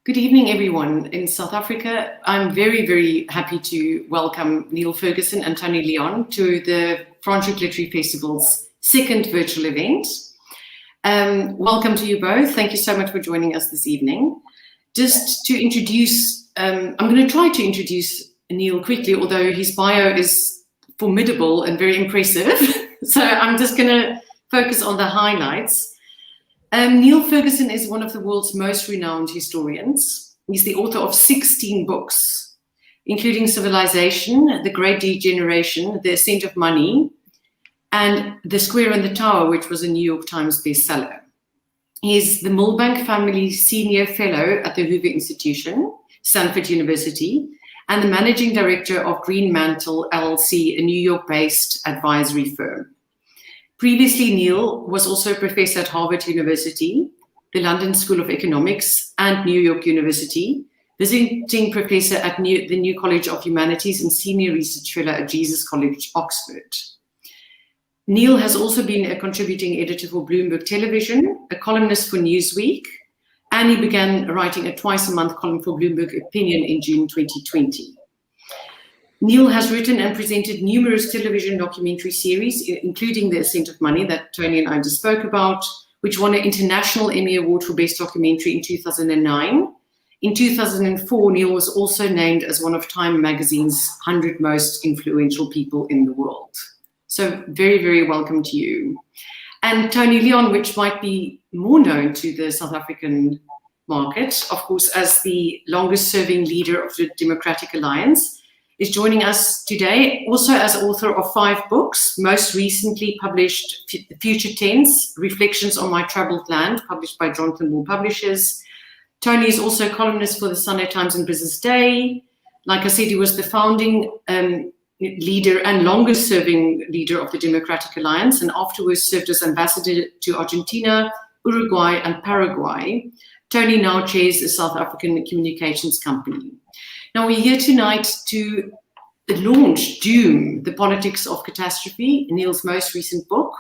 Good evening, everyone. In South Africa, I'm very, very happy to welcome Niall Ferguson and Tony Leon to the Franschhoek Literary Festival's second virtual event. Welcome to you both. Thank you so much for joining us this evening. Just to introduce, I'm going to try to introduce Niall quickly, although his bio is formidable and very impressive. So I'm just going to focus on the highlights. Niall Ferguson is one of the world's most renowned historians. He's the author of 16 books, including Civilization, The Great Degeneration, The Ascent of Money, and The Square and the Tower, which was a New York Times bestseller. He's the Milbank Family Senior Fellow at the Hoover Institution, Stanford University, and the Managing Director of Green Mantle LLC, a New York-based advisory firm. Previously, Niall was also a professor at Harvard University, the London School of Economics, and New York University, visiting professor at the New College of Humanities and senior research fellow at Jesus College, Oxford. Niall has also been a contributing editor for Bloomberg Television, a columnist for Newsweek, and he began writing a twice-a-month column for Bloomberg Opinion in June 2020. Niall has written and presented numerous television documentary series, including The Ascent of Money that Tony and I just spoke about, which won an International Emmy Award for Best Documentary in 2009. In 2004, Niall was also named as one of Time magazine's 100 most influential people in the world. So very, very welcome to you. And Tony Leon, which might be more known to the South African market, of course, as the longest serving leader of the Democratic Alliance, is joining us today, also as author of 5 books, most recently published Future Tense, Reflections on My Troubled Land, published by Jonathan Moore Publishers. Tony is also a columnist for the Sunday Times and Business Day. Like I said, he was the founding leader and longest serving leader of the Democratic Alliance, and afterwards served as ambassador to Argentina, Uruguay, and Paraguay. Tony now chairs a South African communications company. Now, we're here tonight to launch Doom, The Politics of Catastrophe, Niall's most recent book.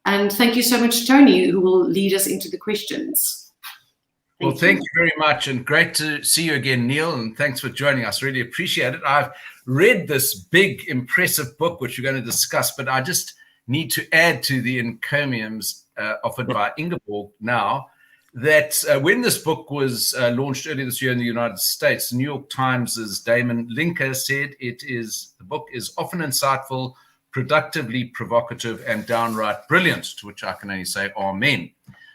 And thank you so much, Tony, who will lead us into the questions. Thank you very much, and great to see you again, Niall, and thanks for joining us. Really appreciate it. I've read this big, impressive book, which we're going to discuss, but I just need to add to the encomiums offered by Ingeborg now, that when this book was launched earlier this year in the United States, the New York Times' Damon Linker said the book is often insightful, productively provocative, and downright brilliant, to which I can only say amen.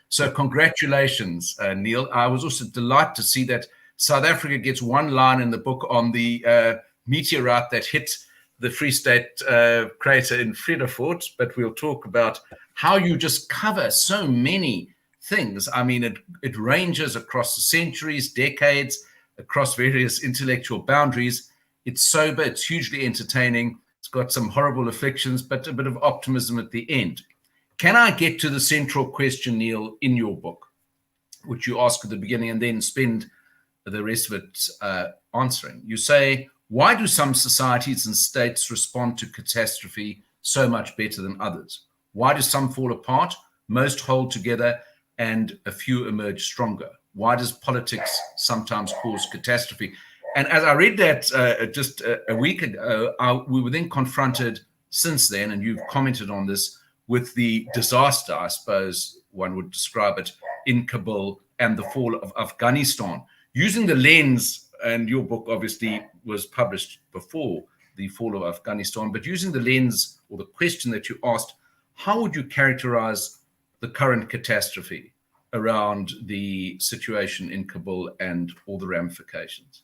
So congratulations, Niall. I was also delighted to see that South Africa gets one line in the book on the meteorite that hit the Free State crater in Vredefort, but we'll talk about how you just cover so many things. I mean, it ranges across the centuries, decades, across various intellectual boundaries. It's sober, it's hugely entertaining. It's got some horrible afflictions, but a bit of optimism at the end. Can I get to the central question, Niall, in your book, which you ask at the beginning and then spend the rest of it answering? You say, why do some societies and states respond to catastrophe so much better than others? Why do some fall apart, most hold together, and a few emerge stronger? Why does politics sometimes cause catastrophe? And as I read that just a week ago, we were then confronted since then, and you've commented on this, with the disaster, I suppose one would describe it, in Kabul and the fall of Afghanistan. Using the lens, and your book obviously was published before the fall of Afghanistan, but using the lens or the question that you asked, how would you characterize the current catastrophe around the situation in Kabul and all the ramifications?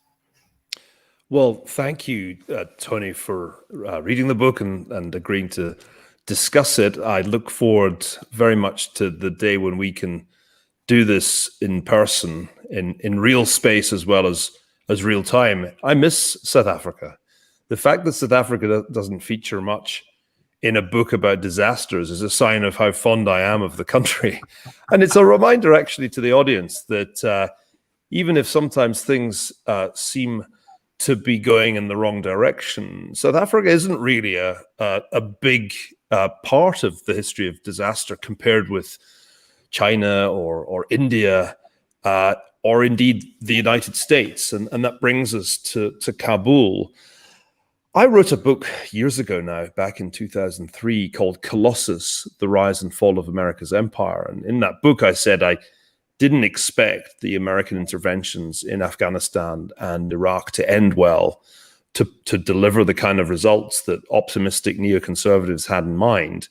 Well, thank you, Tony, for reading the book and agreeing to discuss it. I look forward very much to the day when we can do this in person, in real space as well as real time. I miss South Africa. The fact that South Africa doesn't feature much in a book about disasters is a sign of how fond I am of the country. And it's a reminder actually to the audience that even if sometimes things seem to be going in the wrong direction, South Africa isn't really a big part of the history of disaster compared with China or India. or indeed the United States. And that brings us to Kabul. I wrote a book years ago now, back in 2003, called Colossus, The Rise and Fall of America's Empire. And in that book, I said I didn't expect the American interventions in Afghanistan and Iraq to end well, to deliver the kind of results that optimistic neoconservatives had in mind.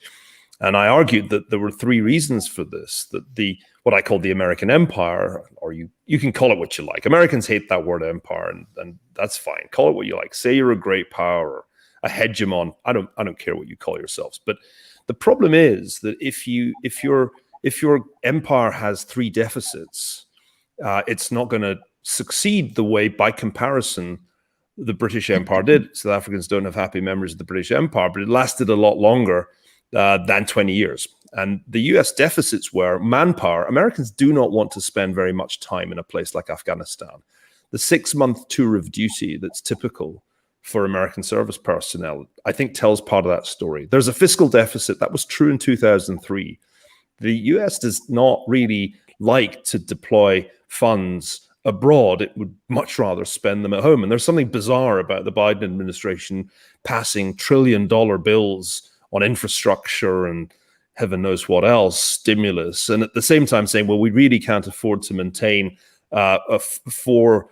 And I argued that there were three reasons for this, that what I call the American empire, or you can call it what you like. Americans hate that word empire, and that's fine. Call it what you like. Say you're a great power or a hegemon. I don't care what you call yourselves. But the problem is that if your empire has three deficits, it's not going to succeed the way, by comparison, the British Empire did. South Africans don't have happy memories of the British Empire, but it lasted a lot longer than 20 years. And the US deficits were manpower. Americans do not want to spend very much time in a place like Afghanistan. The 6-month tour of duty that's typical for American service personnel, I think, tells part of that story. There's a fiscal deficit. That was true in 2003. The US does not really like to deploy funds abroad. It would much rather spend them at home. And there's something bizarre about the Biden administration passing trillion-dollar bills on infrastructure and heaven knows what else, stimulus, and at the same time saying, well, we really can't afford to maintain 4,000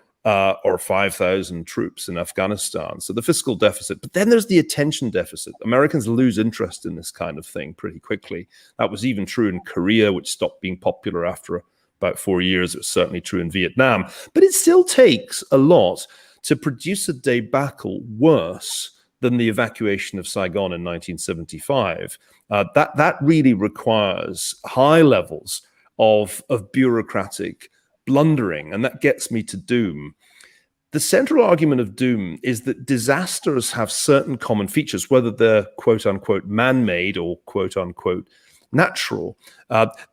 or 5,000 troops in Afghanistan. So the fiscal deficit, but then there's the attention deficit. Americans lose interest in this kind of thing pretty quickly. That was even true in Korea, which stopped being popular after about 4 years. It was certainly true in Vietnam. But it still takes a lot to produce a debacle worse than the evacuation of Saigon in 1975. That really requires high levels of bureaucratic blundering, and that gets me to doom. The central argument of doom is that disasters have certain common features, whether they're quote-unquote man-made or quote-unquote natural.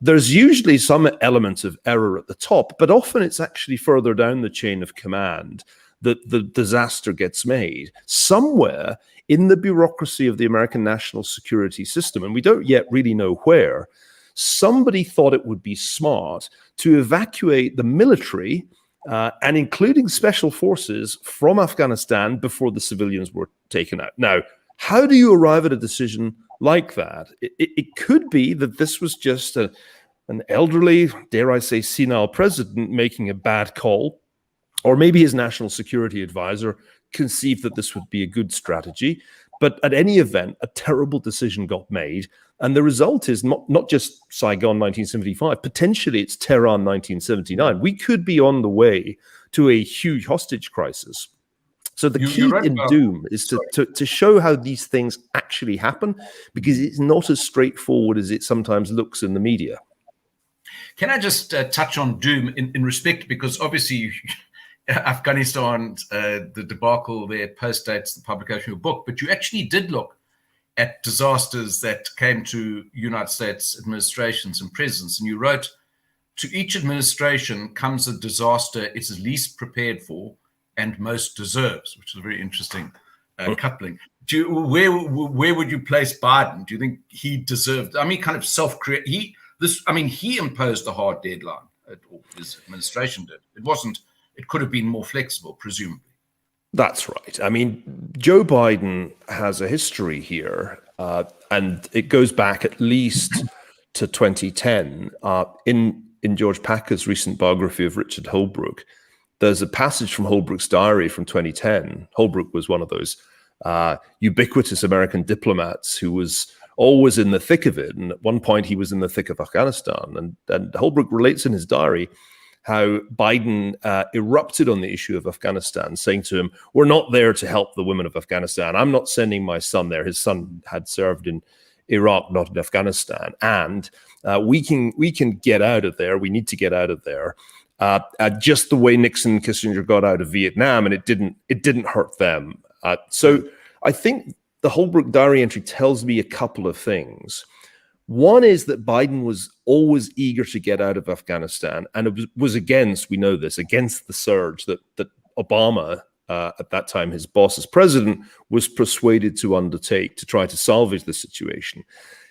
There's usually some element of error at the top, but often it's actually further down the chain of command that the disaster gets made. Somewhere in the bureaucracy of the American national security system, and we don't yet really know where, somebody thought it would be smart to evacuate the military and including special forces from Afghanistan before the civilians were taken out. Now, how do you arrive at a decision like that? It could be that this was just an elderly, dare I say, senile president making a bad call, or maybe his national security advisor conceived that this would be a good strategy. But at any event, a terrible decision got made. And the result is not just Saigon 1975, potentially it's Tehran 1979. We could be on the way to a huge hostage crisis. So the key in doom is to show how these things actually happen, because it's not as straightforward as it sometimes looks in the media. Can I just touch on doom in respect, because obviously Afghanistan, the debacle there postdates the publication of your book, but you actually did look at disasters that came to United States administrations and presidents, and you wrote, to each administration comes a disaster it is least prepared for and most deserves, which is a very interesting coupling. Where would you place Biden? Do you think he deserved, I mean, kind of self-create, he imposed a hard deadline, or his administration did. It could have been more flexible, presumably. That's right. I mean, Joe Biden has a history here, and it goes back at least to 2010. In George Packer's recent biography of Richard Holbrooke, there's a passage from Holbrooke's diary from 2010. Holbrooke was one of those ubiquitous American diplomats who was always in the thick of it. And at one point, he was in the thick of Afghanistan. And Holbrooke relates in his diary how Biden erupted on the issue of Afghanistan, saying to him, we're not there to help the women of Afghanistan. I'm not sending my son there. His son had served in Iraq, not in Afghanistan. And we can get out of there. We need to get out of there. Just the way Nixon and Kissinger got out of Vietnam, and it didn't hurt them. So I think the Holbrooke diary entry tells me a couple of things. One is that Biden was always eager to get out of Afghanistan, and it was against, we know this, against the surge that Obama, at that time his boss as president, was persuaded to undertake to try to salvage the situation.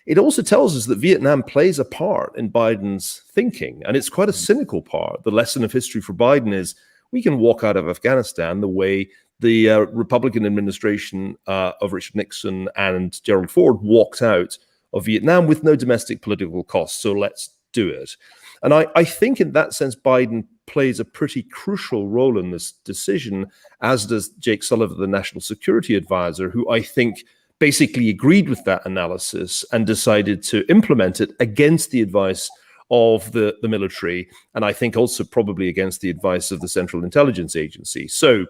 it also tells us that Vietnam plays a part in Biden's thinking, and it's quite a cynical part. The lesson of history for Biden is we can walk out of Afghanistan the way the Republican administration of Richard Nixon and Gerald Ford walked out of Vietnam with no domestic political costs, so let's do it. And I think in that sense, Biden plays a pretty crucial role in this decision, as does Jake Sullivan, the National Security Advisor, who I think basically agreed with that analysis and decided to implement it against the advice of the military, and I think also probably against the advice of the Central Intelligence Agency. So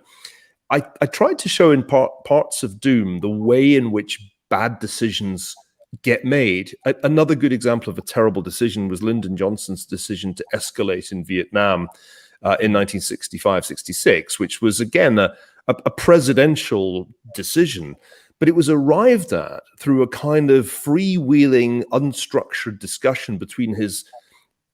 I tried to show in parts of Doom the way in which bad decisions get made. Another good example of a terrible decision was Lyndon Johnson's decision to escalate in Vietnam in 1965-66, which was, again, a presidential decision. But it was arrived at through a kind of freewheeling, unstructured discussion between his,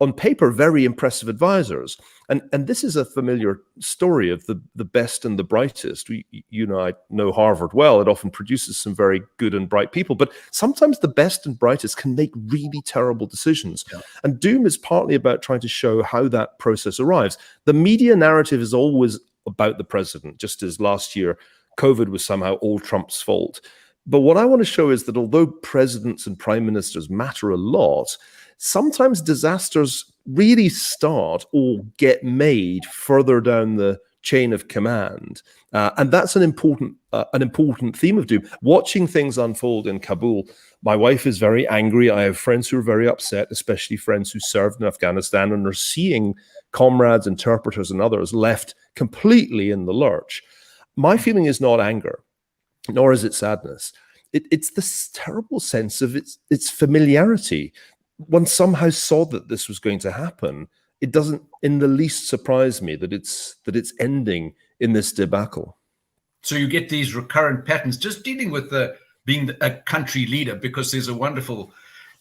on paper, very impressive advisors. And this is a familiar story of the best and the brightest. I know Harvard well. It often produces some very good and bright people, but sometimes the best and brightest can make really terrible decisions. Yeah. And Doom is partly about trying to show how that process arrives. The media narrative is always about the president, just as last year COVID was somehow all Trump's fault. But what I want to show is that although presidents and prime ministers matter a lot, sometimes disasters really start or get made further down the chain of command. And that's an important theme of Doom. Watching things unfold in Kabul, my wife is very angry. I have friends who are very upset, especially friends who served in Afghanistan and are seeing comrades, interpreters, and others left completely in the lurch. My feeling is not anger, nor is it sadness. It's this terrible sense of its familiarity. One somehow saw that this was going to happen. It doesn't in the least surprise me that it's ending in this debacle. So you get these recurrent patterns, just dealing with being a country leader, because there's a wonderful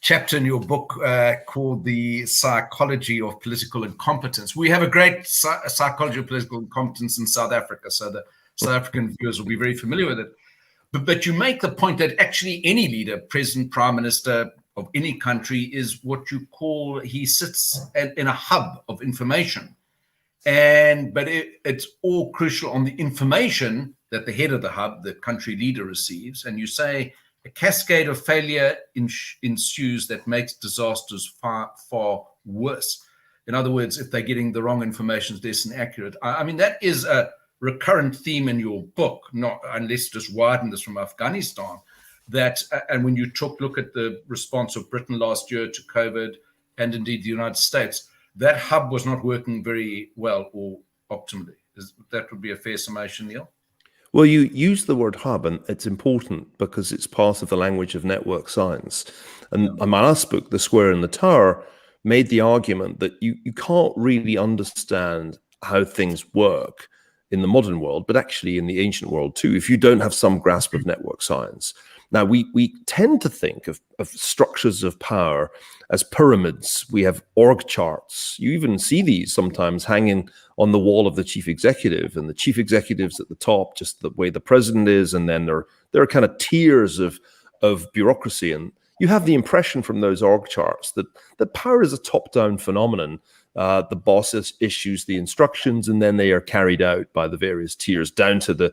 chapter in your book called The Psychology of Political Incompetence. We have a great psychology of political incompetence in South Africa, so the South African viewers will be very familiar with it. But you make the point that actually any leader, president, prime minister of any country, is what you call, he sits in a hub of information. But it's all crucial on the information that the head of the hub, the country leader, receives. And you say a cascade of failure ensues that makes disasters far, far worse. In other words, if they're getting the wrong information, it's less inaccurate. I mean, that is a recurrent theme in your book, not unless just widen this from Afghanistan. And when you look at the response of Britain last year to COVID, and indeed the United States, that hub was not working very well or optimally. That would be a fair summation, Neil? Well, you use the word hub, and it's important because it's part of the language of network science. And my last book, The Square and the Tower, made the argument that you can't really understand how things work in the modern world, but actually in the ancient world too, if you don't have some grasp of network science. Now, we tend to think of structures of power as pyramids. We have org charts. You even see these sometimes hanging on the wall of the chief executive, and the chief executive's at the top, just the way the president is, and then there are kind of tiers of bureaucracy. And you have the impression from those org charts that power is a top-down phenomenon. The boss issues the instructions, and then they are carried out by the various tiers down to the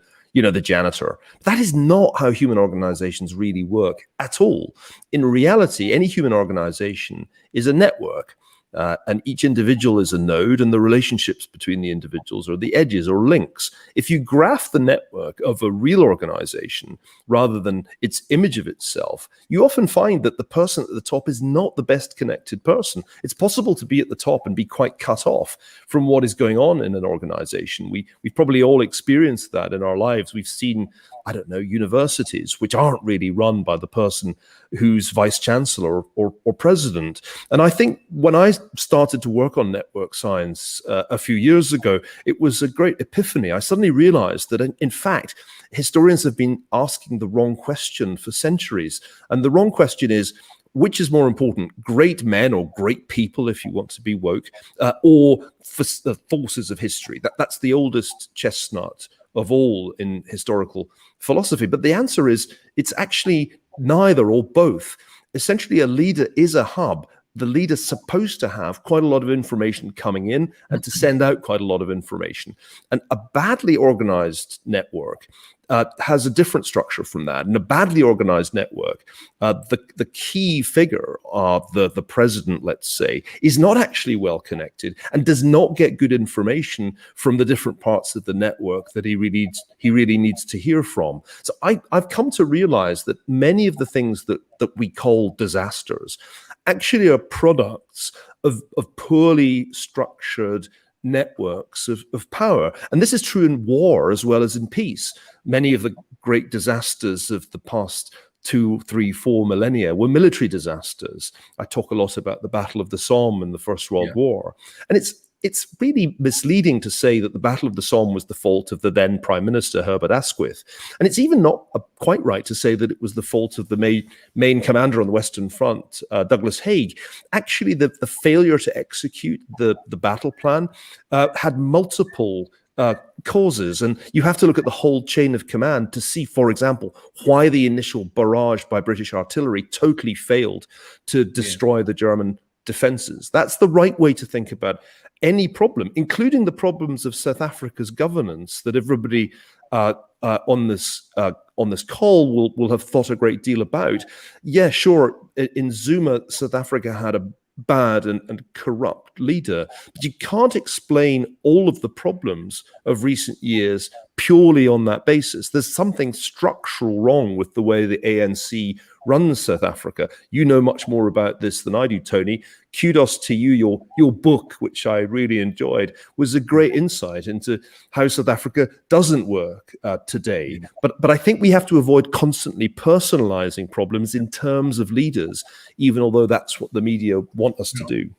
janitor. That is not how human organizations really work at all. In reality, any human organization is a network, and each individual is a node, and the relationships between the individuals are the edges or links. If you graph the network of a real organization rather than its image of itself, you often find that the person at the top is not the best connected person. It's possible to be at the top and be quite cut off from what is going on in an organization. We've probably all experienced that in our lives. We've seen, universities which aren't really run by the person who's vice chancellor or president. And I think when I started to work on network science a few years ago, it was a great epiphany. I suddenly realized that, in fact, historians have been asking the wrong question for centuries. And the wrong question is, which is more important, great men or great people, if you want to be woke, or the forces of history? That's the oldest chestnut of all in historical philosophy. But the answer is, it's actually neither or both. essentially a leader is a hub. The leader's supposed to have quite a lot of information coming in and to send out quite a lot of information. And a badly organized network has a different structure from that. In a badly organized network, the key figure of the president, let's say, is not actually well connected and does not get good information from the different parts of the network that he really needs to hear from. So I've come to realize that many of the things that we call disasters actually are products of poorly structured networks of power. And this is true in war as well as in peace. Many of the great disasters of the past 2, 3, 4 millennia were military disasters. I talk a lot about the Battle of the Somme in the First World War. And it's really misleading to say that the Battle of the Somme was the fault of the then Prime Minister, Herbert Asquith. And it's even not quite right to say that it was the fault of the main commander on the Western Front, Douglas Haig. Actually, the failure to execute the battle plan had multiple causes. And you have to look at the whole chain of command to see, for example, why the initial barrage by British artillery totally failed to destroy the German defenses. That's the right way to think about any problem, including the problems of South Africa's governance that everybody on this call will have thought a great deal about. Yeah, sure, in Zuma, South Africa had a bad and corrupt leader, but you can't explain all of the problems of recent years purely on that basis. There's something structural wrong with the way the ANC runs South Africa. You know much more about this than I do, Tony. Kudos to you. Your book, which I really enjoyed, was a great insight into how South Africa doesn't work today. But I think we have to avoid constantly personalizing problems in terms of leaders, even although that's what the media want us to do.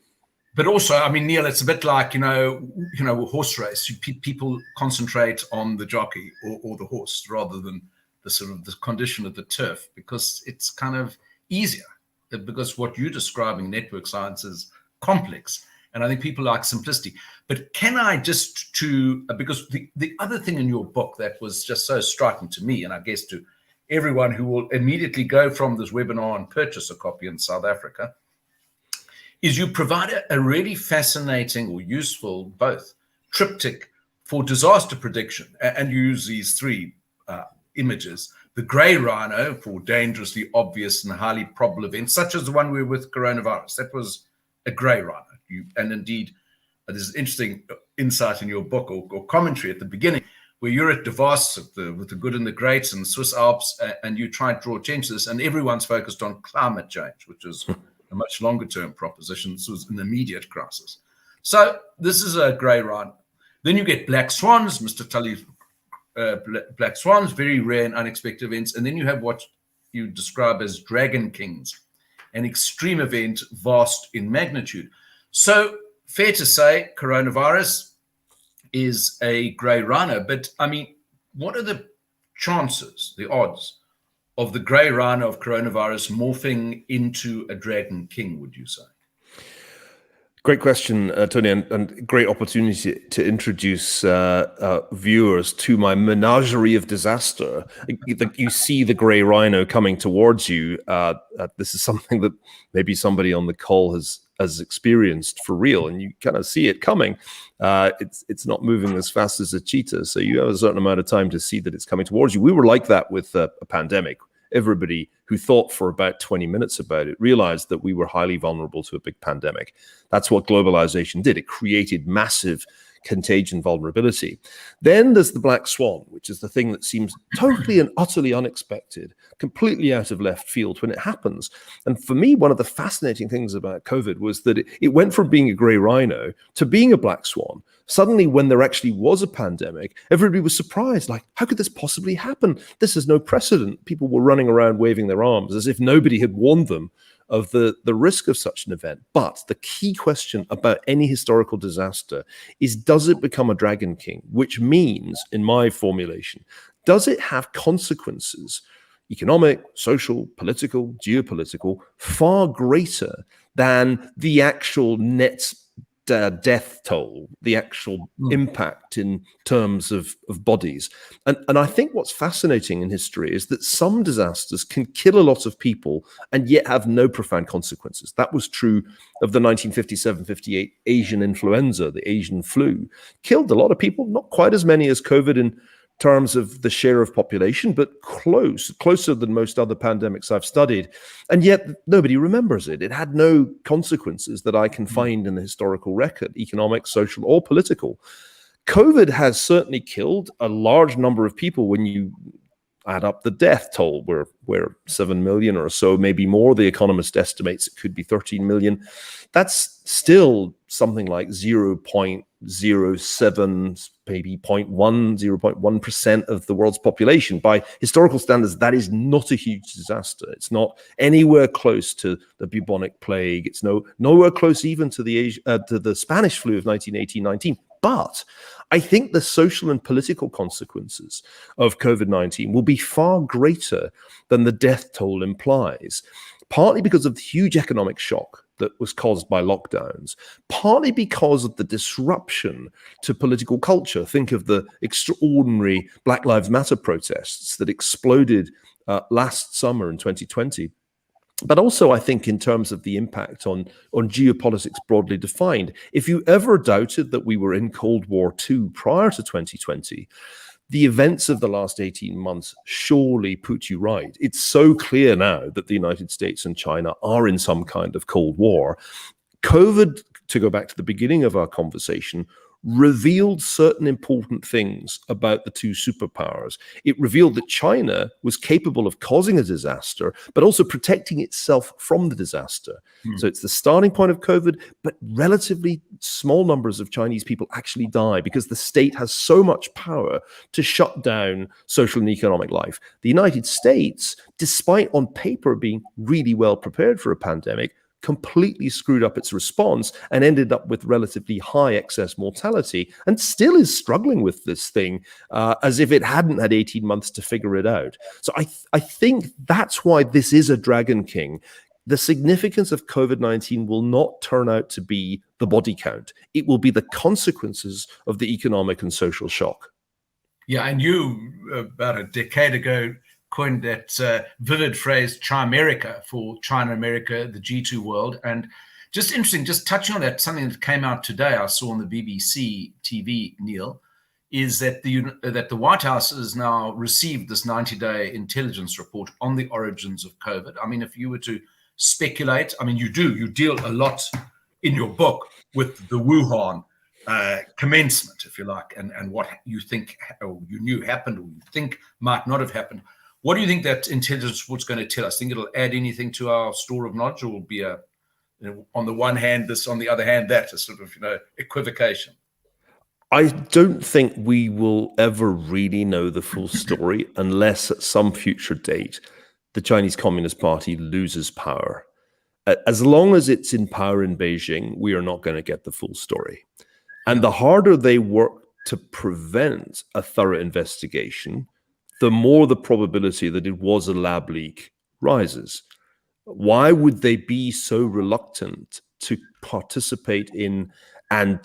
But also, I mean, Neil, it's a bit like, horse race. People concentrate on the jockey or the horse rather than the condition of the turf, because it's kind of easier, because what you're describing, network science, is complex. And I think people like simplicity. But can I because the other thing in your book that was just so striking to me, and I guess to everyone who will immediately go from this webinar and purchase a copy in South Africa, is you provide a really fascinating or useful both triptych for disaster prediction. And you use these three images: the grey rhino for dangerously obvious and highly probable events, such as the one we were with coronavirus. That was a grey rhino. And indeed, there's an interesting insight in your book or commentary at the beginning, where you're at Davos with the good and the great and the Swiss Alps, and you try to draw attention to this, and everyone's focused on climate change, which is a much longer term proposition. This was an immediate crisis. So this is a grey rhino. Then you get black swans, Mr. Tully's black swans, very rare and unexpected events. And then you have what you describe as dragon kings, an extreme event, vast in magnitude. So fair to say coronavirus is a grey rhino. But I mean, what are the chances, the odds, of the grey rhino of coronavirus morphing into a dragon king, would you say? Great question, Tony, and great opportunity to introduce viewers to my menagerie of disaster. You see the grey rhino coming towards you. This is something that maybe somebody on the call has experienced for real, and you kind of see it coming. It's not moving as fast as a cheetah, so you have a certain amount of time to see that it's coming towards you. We were like that with a pandemic. Everybody who thought for about 20 minutes about it realized that we were highly vulnerable to a big pandemic. That's what globalization did. It created massive contagion vulnerability. Then there's the black swan, which is the thing that seems totally and utterly unexpected, completely out of left field when it happens. And for me, one of the fascinating things about COVID was that it went from being a grey rhino to being a black swan. Suddenly, when there actually was a pandemic, everybody was surprised, like, how could this possibly happen? This has no precedent. People were running around waving their arms as if nobody had warned them of the risk of such an event. But the key question about any historical disaster is, does it become a dragon king? Which means, in my formulation, does it have consequences, economic, social, political, geopolitical, far greater than the actual net death toll, the actual impact in terms of bodies. And I think what's fascinating in history is that some disasters can kill a lot of people and yet have no profound consequences. That was true of the 1957-58 Asian influenza, the Asian flu. Killed a lot of people, not quite as many as COVID in terms of the share of population, but closer than most other pandemics I've studied. And yet nobody remembers it. It had no consequences that I can find in the historical record, economic, social, or political. COVID has certainly killed a large number of people when you add up the death toll. We're 7 million or so, maybe more. The Economist estimates it could be 13 million. That's still something like 0.07, maybe 0.1% of the world's population. By historical standards, that is not a huge disaster. It's not anywhere close to the bubonic plague. It's nowhere close even to the Spanish flu of 1918-19. But I think the social and political consequences of COVID-19 will be far greater than the death toll implies, partly because of the huge economic shock that was caused by lockdowns, partly because of the disruption to political culture. Think of the extraordinary Black Lives Matter protests that exploded last summer in 2020. But also, I think, in terms of the impact on geopolitics broadly defined, if you ever doubted that we were in Cold War II prior to 2020, the events of the last 18 months surely put you right. It's so clear now that the United States and China are in some kind of Cold War. COVID, to go back to the beginning of our conversation, revealed certain important things about the two superpowers. It revealed that China was capable of causing a disaster, but also protecting itself from the disaster. So it's the starting point of COVID, but relatively small numbers of Chinese people actually die because the state has so much power to shut down social and economic life. The United States, despite on paper being really well prepared for a pandemic, completely screwed up its response and ended up with relatively high excess mortality and still is struggling with this thing as if it hadn't had 18 months to figure it out. So I think that's why this is a Dragon King. The significance of COVID-19 will not turn out to be the body count. It will be the consequences of the economic and social shock. Yeah, and you, about a decade ago, coined that vivid phrase Chimerica for China, America, the G2 world. And just interesting, just touching on that, something that came out today, I saw on the BBC TV, Neil, is that the White House has now received this 90-day intelligence report on the origins of COVID. I mean, if you were to speculate, I mean, you deal a lot in your book with the Wuhan commencement, if you like, and what you think, or you knew happened, or you think might not have happened. What do you think that intelligence report's going to tell us? Think it'll add anything to our store of knowledge, or will be on the one hand this, on the other hand that, a sort of equivocation? I don't think we will ever really know the full story unless at some future date the Chinese Communist Party loses power. As long as it's in power in Beijing, we are not going to get the full story. And the harder they work to prevent a thorough investigation, the more the probability that it was a lab leak rises. Why would they be so reluctant to participate in and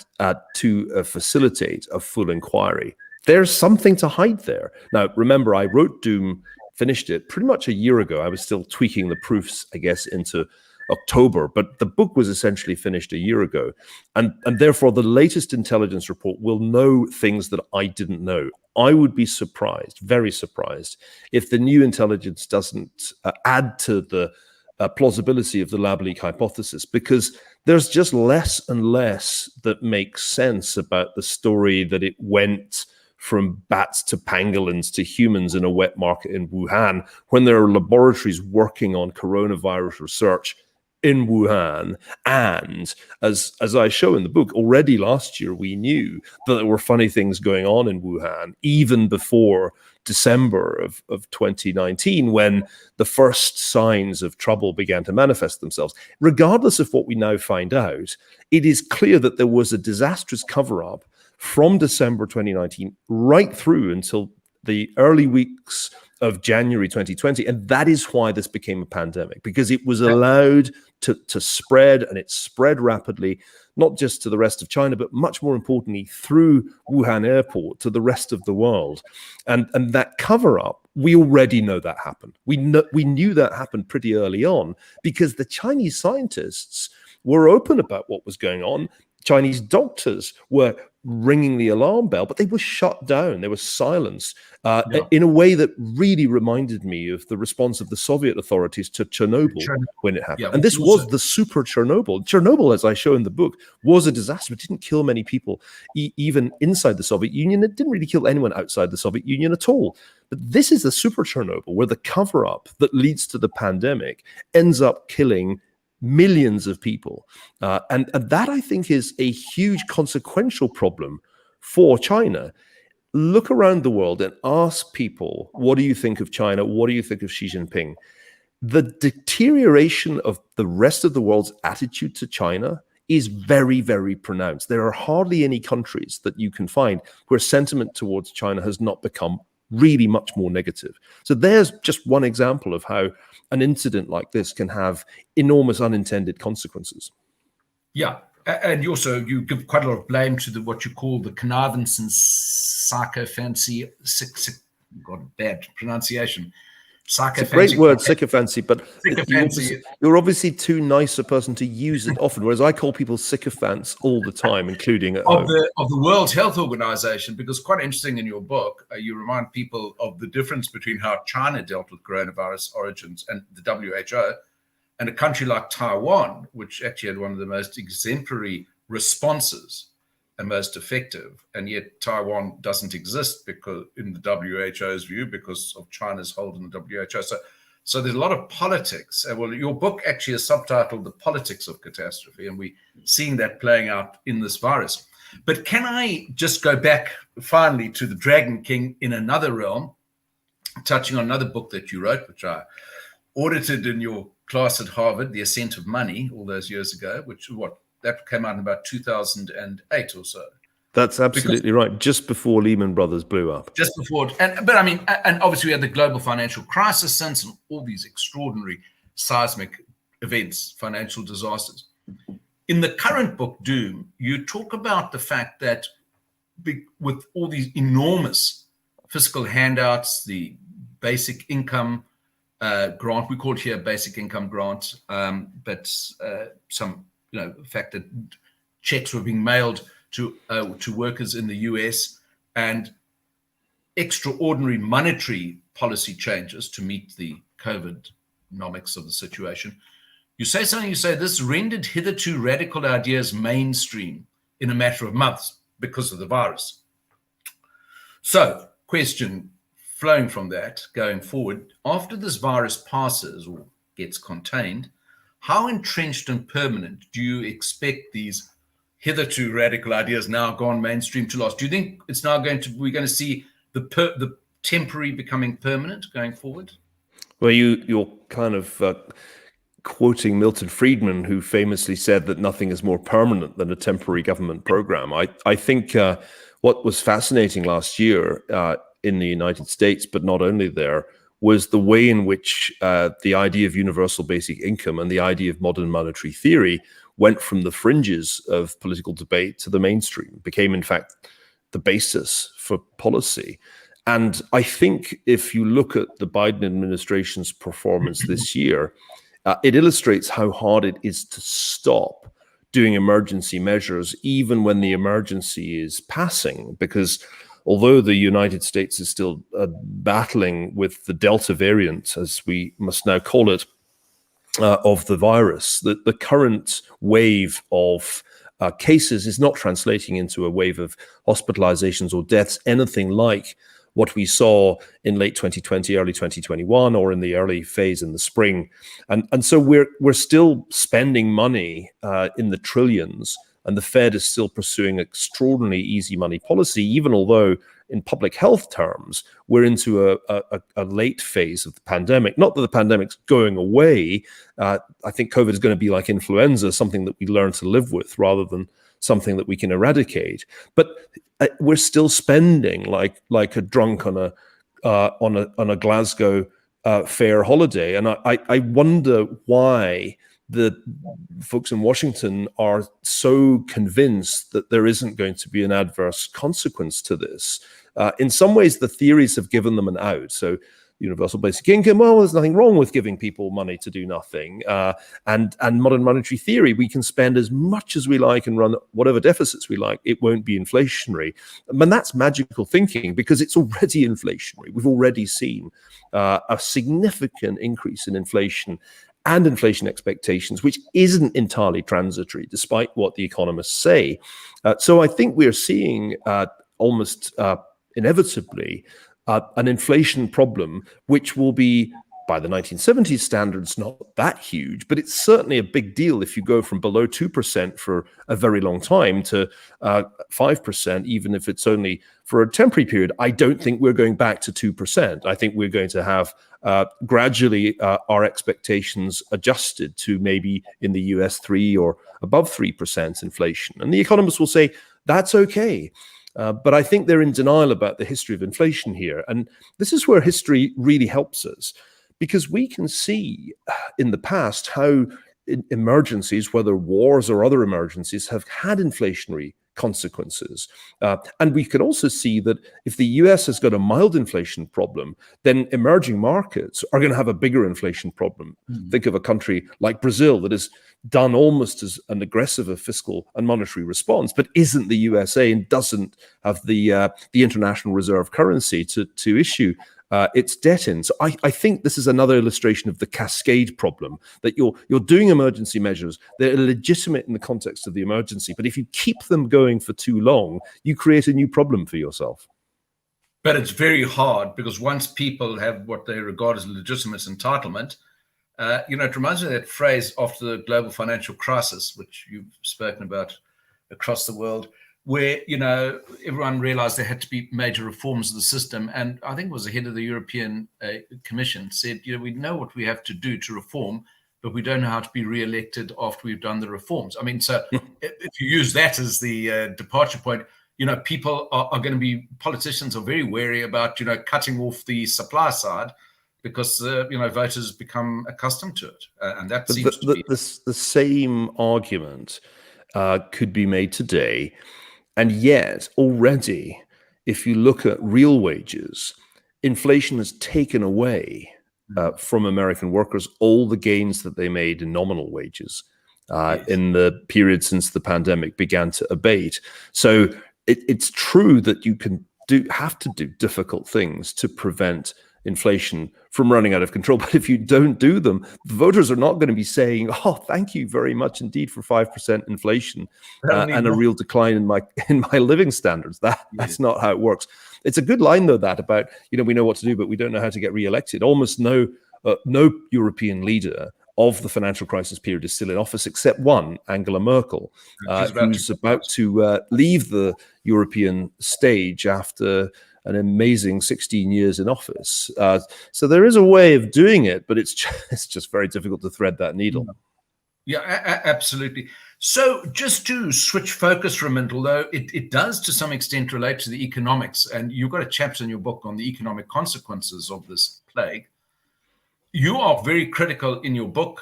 to facilitate a full inquiry? There's something to hide there. Now, remember, I wrote Doom, finished it pretty much a year ago. I was still tweaking the proofs, I guess, into October, but the book was essentially finished a year ago. And therefore, the latest intelligence report will know things that I didn't know. I would be surprised, very surprised, if the new intelligence doesn't add to the plausibility of the lab leak hypothesis, because there's just less and less that makes sense about the story that it went from bats to pangolins to humans in a wet market in Wuhan, when there are laboratories working on coronavirus research in Wuhan. And as I show in the book, already last year we knew that there were funny things going on in Wuhan, even before December of 2019, when the first signs of trouble began to manifest themselves. Regardless of what we now find out, it is clear that there was a disastrous cover-up from December 2019 right through until the early weeks of January 2020. And that is why this became a pandemic, because it was allowed to spread, and it spread rapidly. not just to the rest of China, but much more importantly, through Wuhan airport to the rest of the world. And that cover-up, we already know that happened. We knew that happened pretty early on because the Chinese scientists were open about what was going on. Chinese doctors were ringing the alarm bell, but they were shut down. There was silence in a way that really reminded me of the response of the Soviet authorities to Chernobyl when it happened. Yeah, and this was the super Chernobyl. Chernobyl, as I show in the book, was a disaster. It didn't kill many people, even inside the Soviet Union. It didn't really kill anyone outside the Soviet Union at all. But this is the super Chernobyl, where the cover-up that leads to the pandemic ends up killing millions of people. And that, I think, is a huge consequential problem for China. Look around the world and ask people, what do you think of China? What do you think of Xi Jinping? The deterioration of the rest of the world's attitude to China is very, very pronounced. There are hardly any countries that you can find where sentiment towards China has not become really much more negative. So there's just one example of how an incident like this can have enormous unintended consequences. Yeah, and you give quite a lot of blame to what you call the connivance and sycophancy. Bad pronunciation. It's a great word, sycophancy, but you're obviously too nice a person to use it often, whereas I call people sycophants all the time, including at home. Of the World Health Organization, because quite interesting in your book, you remind people of the difference between how China dealt with coronavirus origins and the WHO, and a country like Taiwan, which actually had one of the most exemplary responses and most effective, and yet Taiwan doesn't exist because, in the WHO's view, because of China's hold in the WHO. So there's a lot of politics. Well, your book actually is subtitled "The Politics of Catastrophe," and we're seeing that playing out in this virus. But can I just go back finally to the Dragon King in another realm, touching on another book that you wrote, which I audited in your class at Harvard, "The Ascent of Money," all those years ago, that came out in about 2008 or so. That's absolutely right. Just before Lehman Brothers blew up. Just before, and obviously we had the global financial crisis since, and all these extraordinary seismic events, financial disasters. In the current book, Doom, you talk about the fact that with all these enormous fiscal handouts, the basic income grant, we call it here basic income grant, but some, the fact that checks were being mailed to workers in the US, and extraordinary monetary policy changes to meet the COVID-nomics of the situation. You say this rendered hitherto radical ideas mainstream in a matter of months because of the virus. So, question flowing from that going forward, after this virus passes or gets contained, how entrenched and permanent do you expect these hitherto radical ideas now gone mainstream to last? Do you think it's now we're going to see the temporary becoming permanent going forward? Well, you're kind of quoting Milton Friedman, who famously said that nothing is more permanent than a temporary government program. I think what was fascinating last year in the United States, but not only there, was the way in which the idea of universal basic income and the idea of modern monetary theory went from the fringes of political debate to the mainstream, became in fact the basis for policy. And I think if you look at the Biden administration's performance this year, it illustrates how hard it is to stop doing emergency measures, even when the emergency is passing, because although the United States is still battling with the Delta variant, as we must now call it, of the virus, the current wave of cases is not translating into a wave of hospitalizations or deaths, anything like what we saw in late 2020, early 2021, or in the early phase in the spring. And so we're still spending money in the trillions, and the Fed is still pursuing extraordinarily easy money policy, even although in public health terms, we're into a late phase of the pandemic. Not that the pandemic's going away. I think COVID is going to be like influenza, something that we learn to live with rather than something that we can eradicate. But we're still spending like a drunk on a Glasgow fair holiday. And I wonder why the folks in Washington are so convinced that there isn't going to be an adverse consequence to this. In some ways, the theories have given them an out. So universal basic income, well, there's nothing wrong with giving people money to do nothing. And modern monetary theory, we can spend as much as we like and run whatever deficits we like. It won't be inflationary. And that's magical thinking, because it's already inflationary. We've already seen a significant increase in inflation and inflation expectations, which isn't entirely transitory, despite what the economists say. So I think we're seeing almost inevitably an inflation problem, which will be, by the 1970s standards, not that huge, but it's certainly a big deal if you go from below 2% for a very long time to 5%, even if it's only for a temporary period. I don't think we're going back to 2%. I think we're going to have gradually our expectations adjusted to maybe in the US 3 or above 3% inflation. And the economists will say, that's okay. But I think they're in denial about the history of inflation here. And this is where history really helps us, because we can see in the past how emergencies, whether wars or other emergencies, have had inflationary consequences. And we can also see that if the US has got a mild inflation problem, then emerging markets are going to have a bigger inflation problem. Think of a country like Brazil that has done almost as an aggressive a fiscal and monetary response, but isn't the USA and doesn't have the international reserve currency to issue its debt in. So I think this is another illustration of the cascade problem, that you're doing emergency measures. They're legitimate in the context of the emergency, but if you keep them going for too long, you create a new problem for yourself. But it's very hard, because once people have what they regard as legitimate entitlement, it reminds me of that phrase after the global financial crisis, which you've spoken about across the world, where, everyone realized there had to be major reforms of the system. And I think it was the head of the European Commission said, we know what we have to do to reform, but we don't know how to be re-elected after we've done the reforms. I mean, so if you use that as the departure point, people are going to be, politicians are very wary about, cutting off the supply side, because, voters become accustomed to it. And that seems to be... The same argument could be made today. And yet, already, if you look at real wages, inflation has taken away from American workers all the gains that they made in nominal wages in the period since the pandemic began to abate. So it's true that you have to do difficult things to prevent inflation from running out of control. But if you don't do them, the voters are not going to be saying, oh, thank you very much indeed for 5% inflation and a real decline in my living standards. That's not how it works. It's a good line, though, that about, we know what to do, but we don't know how to get re-elected. Almost no European leader of the financial crisis period is still in office, except one, Angela Merkel, who's about to leave the European stage after an amazing 16 years in office. So there is a way of doing it, but it's just very difficult to thread that needle. Yeah, absolutely. So just to switch focus for a minute, although it does to some extent relate to the economics, and you've got a chapter in your book on the economic consequences of this plague. You are very critical in your book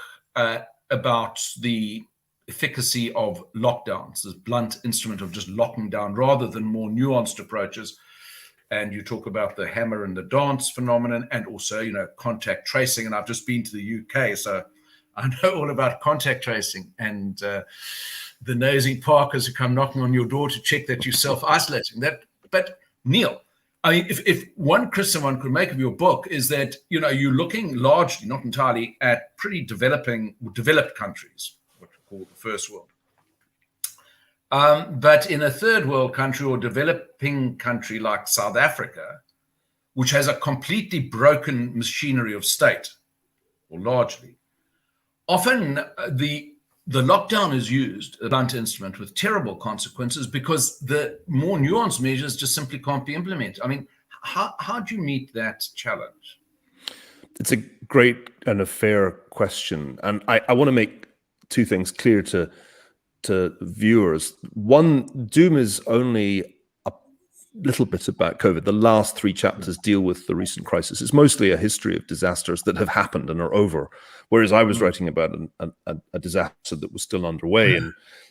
about the efficacy of lockdowns, this blunt instrument of just locking down, rather than more nuanced approaches. And you talk about the hammer and the dance phenomenon, and also, contact tracing. And I've just been to the UK, so I know all about contact tracing and the nosy parkers who come knocking on your door to check that you're self-isolating. But Niall, I mean, if one criticism one could make of your book is that, you're looking largely, not entirely, at pretty developed countries, what we call the first world. But in a third world country or developing country like South Africa, which has a completely broken machinery of state, or largely, often the lockdown is used, a blunt instrument, with terrible consequences, because the more nuanced measures just simply can't be implemented. I mean, how do you meet that challenge? It's a great and a fair question. And I want to make two things clear to viewers. One, doom is only little bit about COVID. The last 3 chapters deal with the recent crisis. It's mostly a history of disasters that have happened and are over, whereas I was writing about a disaster that was still underway,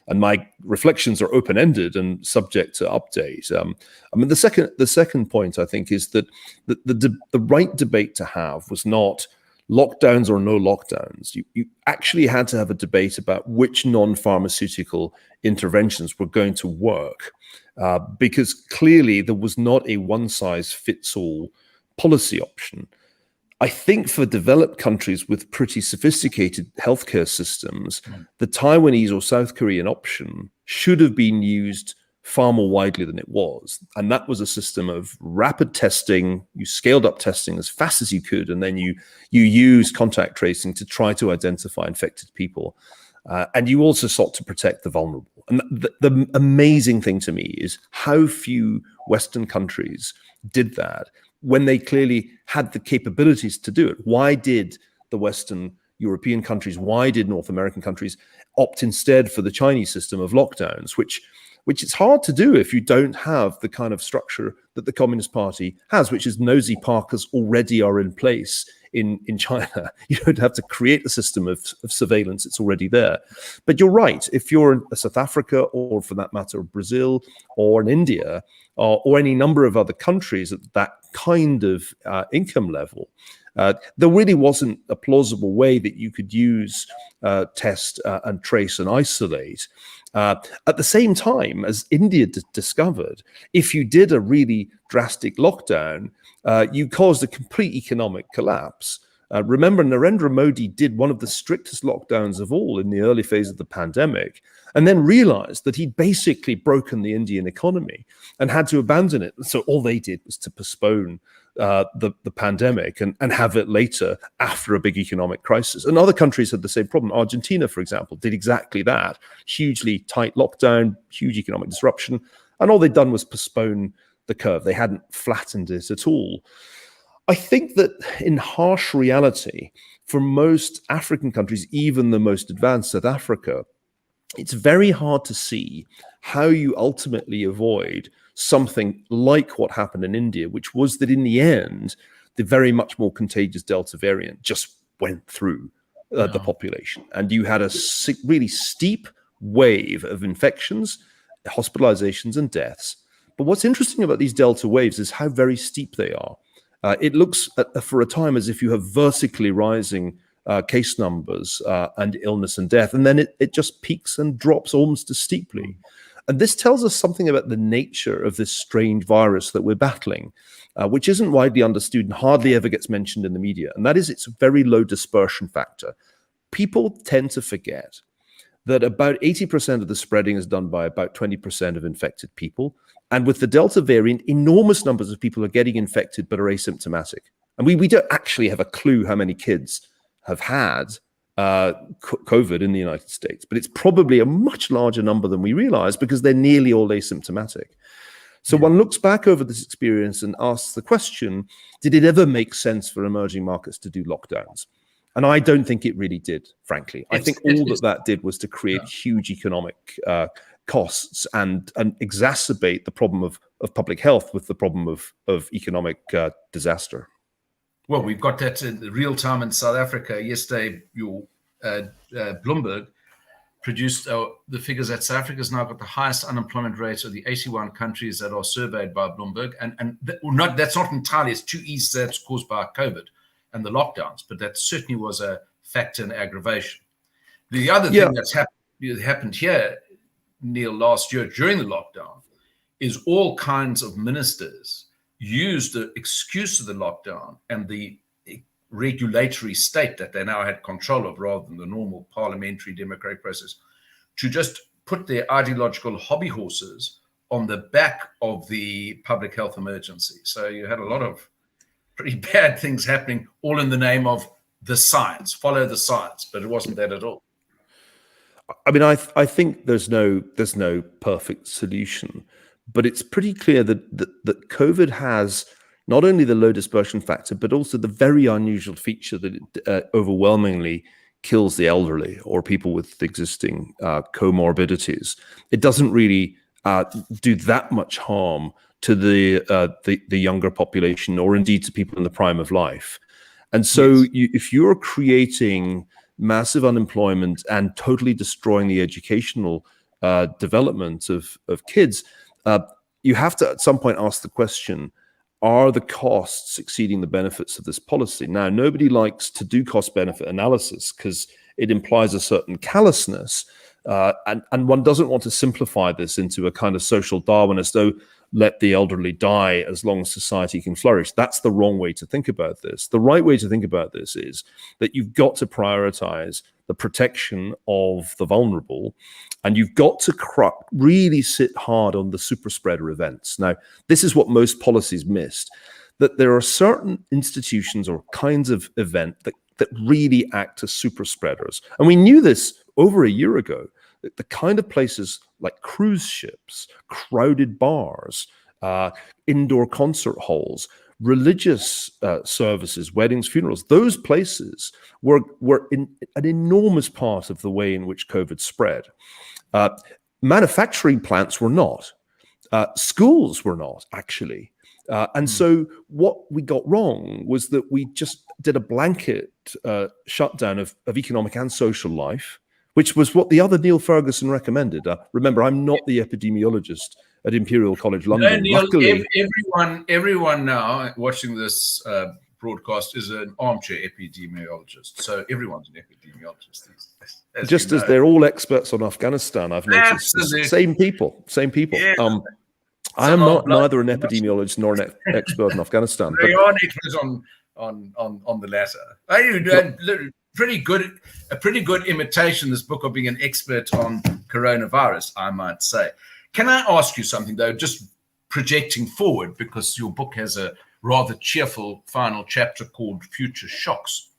and my reflections are open-ended and subject to update. I mean, the second point, I think, is that the right debate to have was not lockdowns or no lockdowns. You actually had to have a debate about which non-pharmaceutical interventions were going to work, because clearly there was not a one-size-fits-all policy option. I think for developed countries with pretty sophisticated healthcare systems, the Taiwanese or South Korean option should have been used far more widely than it was. And that was a system of rapid testing. You scaled up testing as fast as you could, and then you use contact tracing to try to identify infected people. And you also sought to protect the vulnerable. And the amazing thing to me is how few Western countries did that when they clearly had the capabilities to do it. Why did the Western European countries, why did North American countries opt instead for the Chinese system of lockdowns, which it's hard to do if you don't have the kind of structure that the Communist Party has, which is nosy parkers already are in place in China. You don't have to create a system of surveillance, it's already there. But you're right, if you're in South Africa, or for that matter, Brazil, or in India, or any number of other countries at that kind of income level, there really wasn't a plausible way that you could use test and trace and isolate. At the same time, as India discovered, if you did a really drastic lockdown, you caused a complete economic collapse. Remember, Narendra Modi did one of the strictest lockdowns of all in the early phase of the pandemic, and then realized that he'd basically broken the Indian economy and had to abandon it. So all they did was to postpone the pandemic and have it later after a big economic crisis. And other countries had the same problem. Argentina, for example, did exactly that. Hugely tight lockdown, huge economic disruption. And all they'd done was postpone the curve. They hadn't flattened it at all. I think that in harsh reality, for most African countries, even the most advanced South Africa, it's very hard to see how you ultimately avoid something like what happened in India, which was that in the end, the very much more contagious Delta variant just went through the population. And you had a really steep wave of infections, hospitalizations, and deaths. But what's interesting about these Delta waves is how very steep they are. It looks for a time as if you have vertically rising case numbers and illness and death, and then it just peaks and drops almost as steeply. And this tells us something about the nature of this strange virus that we're battling, which isn't widely understood and hardly ever gets mentioned in the media, and that is its very low dispersion factor. People tend to forget that about 80% of the spreading is done by about 20% of infected people. And with the Delta variant, enormous numbers of people are getting infected but are asymptomatic. And we don't actually have a clue how many kids have had COVID in the United States, but it's probably a much larger number than we realize because they're nearly all asymptomatic. So one looks back over this experience and asks the question, did it ever make sense for emerging markets to do lockdowns? And I don't think it really did, frankly. I think all that did was to create huge economic costs and exacerbate the problem of public health with the problem of economic disaster. Well, we've got that in real time in South Africa. Yesterday, your Bloomberg produced the figures that South Africa's now got the highest unemployment rate of the 81 countries that are surveyed by Bloomberg. And that's not entirely, it's too easy that's caused by COVID and the lockdowns, but that certainly was a factor in aggravation. The other thing that's happened here, Neil, last year during the lockdown, is all kinds of ministers used the excuse of the lockdown and the regulatory state that they now had control of rather than the normal parliamentary democratic process to just put their ideological hobby horses on the back of the public health emergency. So you had a lot of pretty bad things happening, all in the name of the science, follow the science, but it wasn't that at all. I mean, I think there's no perfect solution, but it's pretty clear that COVID has not only the low dispersion factor, but also the very unusual feature that it overwhelmingly kills the elderly or people with existing comorbidities. It doesn't really do that much harm to the younger population, or indeed to people in the prime of life. And so if you're creating massive unemployment and totally destroying the educational development of kids, you have to at some point ask the question, are the costs exceeding the benefits of this policy? Now, nobody likes to do cost-benefit analysis because it implies a certain callousness, and one doesn't want to simplify this into a kind of social Darwinist, oh, let the elderly die as long as society can flourish. That's the wrong way to think about this. The right way to think about this is that you've got to prioritize the protection of the vulnerable, and you've got to really sit hard on the super spreader events. Now, this is what most policies missed, that there are certain institutions or kinds of event that really act as super spreaders. And we knew this over a year ago, that the kind of places like cruise ships, crowded bars, indoor concert halls, religious services, weddings, funerals, those places were an enormous part of the way in which COVID spread. Manufacturing plants were not. Schools were not, actually. And so what we got wrong was that we just did a blanket shutdown of economic and social life, which was what the other Niall Ferguson recommended. Remember, I'm not the epidemiologist at Imperial College London. No, Neil, luckily, everyone now watching this broadcast is an armchair epidemiologist. So everyone's an epidemiologist. Just as they're all experts on Afghanistan, I've noticed. Absolutely. Same people. Yeah. I am neither an epidemiologist nor an expert in Afghanistan. They are experts on the latter. A pretty good imitation, this book, of being an expert on coronavirus, I might say. Can I ask you something, though, just projecting forward, because your book has a rather cheerful final chapter called Future Shocks.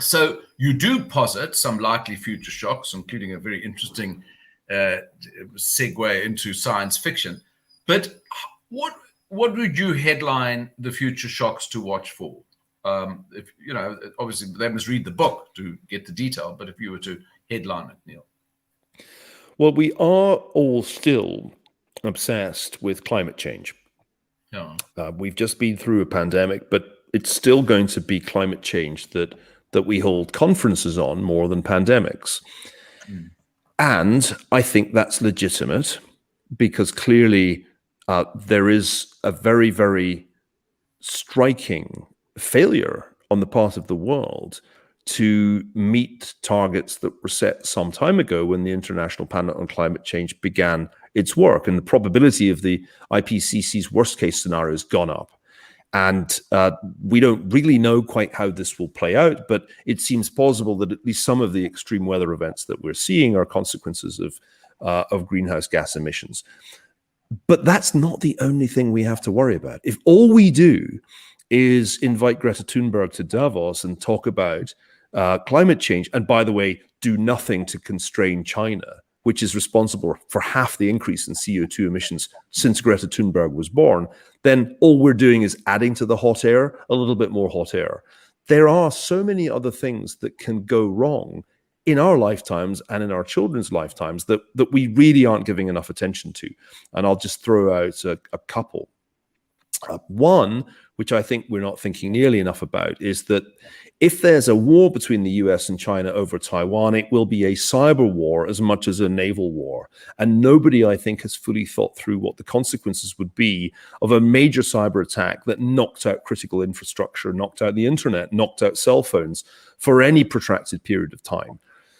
So you do posit some likely future shocks, including a very interesting segue into science fiction. But what would you headline the future shocks to watch for? If you know, obviously they must read the book to get the detail, but if you were to headline it, Neil. Well, we are all still obsessed with climate change. Yeah. We've just been through a pandemic, but it's still going to be climate change that we hold conferences on more than pandemics. And I think that's legitimate, because clearly there is a very, very striking failure on the part of the world to meet targets that were set some time ago when the International Panel on Climate Change began its work. And the probability of the IPCC's worst case scenario has gone up. And we don't really know quite how this will play out, but it seems plausible that at least some of the extreme weather events that we're seeing are consequences of greenhouse gas emissions. But that's not the only thing we have to worry about. If all we do is invite Greta Thunberg to Davos and talk about climate change, and by the way, do nothing to constrain China, which is responsible for half the increase in CO2 emissions since Greta Thunberg was born, then all we're doing is adding to the hot air, a little bit more hot air. There are so many other things that can go wrong in our lifetimes and in our children's lifetimes that we really aren't giving enough attention to. And I'll just throw out a couple. One, which I think we're not thinking nearly enough about, is that if there's a war between the US and China over Taiwan, it will be a cyber war as much as a naval war. And nobody, I think, has fully thought through what the consequences would be of a major cyber attack that knocked out critical infrastructure, knocked out the internet, knocked out cell phones for any protracted period of time.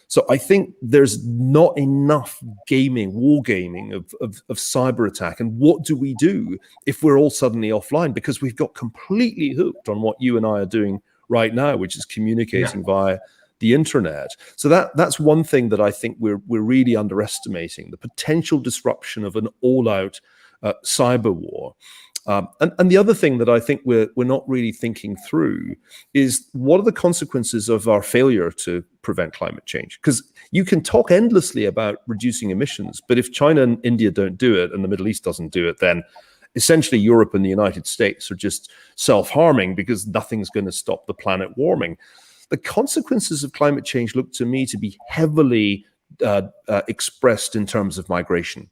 So I think there's not enough war gaming of cyber attack. And what do we do if we're all suddenly offline? Because we've got completely hooked on what you and I are doing right now, which is communicating via the internet. So that's one thing that I think we're really underestimating, the potential disruption of an all-out cyber war. And the other thing that I think we're not really thinking through is, what are the consequences of our failure to prevent climate change? Because you can talk endlessly about reducing emissions, but if China and India don't do it and the Middle East doesn't do it, then essentially Europe and the United States are just self-harming, because nothing's going to stop the planet warming. The consequences of climate change look to me to be heavily expressed in terms of migration.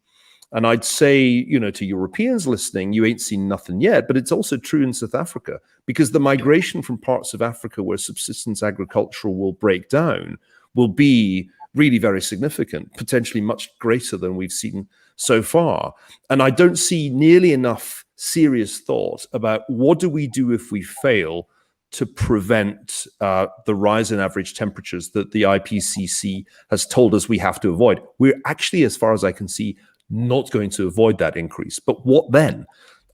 And I'd say, you know, to Europeans listening, you ain't seen nothing yet, but it's also true in South Africa, because the migration from parts of Africa where subsistence agriculture will break down will be really very significant, potentially much greater than we've seen so far. And I don't see nearly enough serious thought about what do we do if we fail to prevent the rise in average temperatures that the IPCC has told us we have to avoid. We're actually, as far as I can see, not going to avoid that increase. But what then?